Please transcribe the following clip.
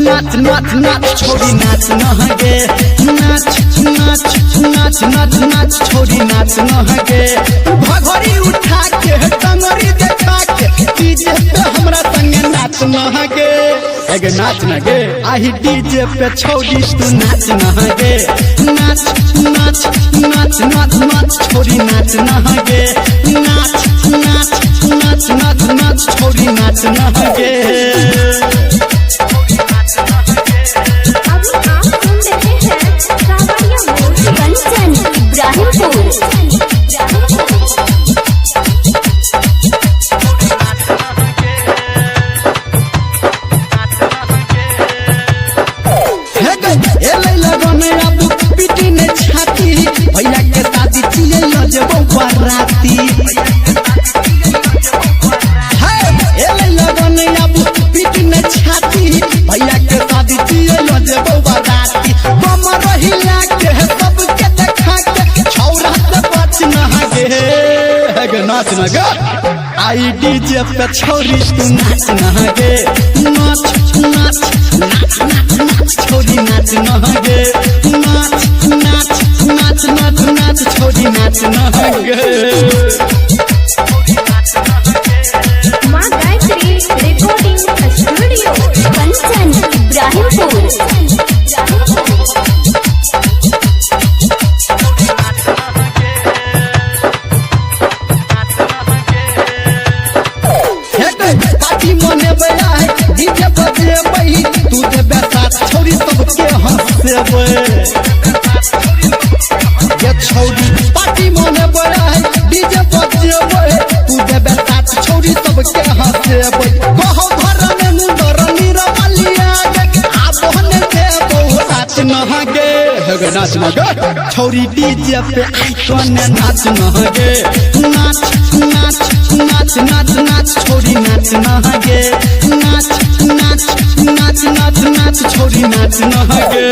नाच नाच नाच छोरी नाच नहगे नाच नाच नाच नाच नाच छोरी नाच नहगे भगोरी उठा के टंगरी देखा के डीजे पे हमरा संगे नाच नहगे एगे नाच नगे आही डीजे पे छोरी तू नाच नहगे नाच नाच नाच नाच नाच छोरी नाच नहगे नाच नाच नाच नाच नाच छोरी नाच नहगे। भैया के शादी चिले लजबो बराती लगन अब पीठ में छाती भैया के शादी चिले लजबो बराती बम रहिला के सबके देखा के छौरा से बच नहागे नाच नगे आई डीजे पे छोरी तू नाच नहागे नाच नाच नाच नाच नाच छोरी नाच नहागे नाच नाच नाच नाच नाच छोरी नाच नहगे। माँ Gayatri recording studio Kanchan Ibrahimpur. Party मने बया है डीजे बजे बही तू देबे साथ छोरी सबके हंसेबे ये छोरी पार्टी मने बया है डीजे बजे बही तू देबे साथ छोरी सबके हंसेबे कहो घर में मुंदर निरवलिया आ बहने देबो नाच नहगे हेगे नाच नगे छोरी डीजे पे आइकने नाच नहगे नाच नाच नाच नाच नाच छोरी नाच नहगे नाच नाच नाच नाच नाच छोरी नाच नहगे।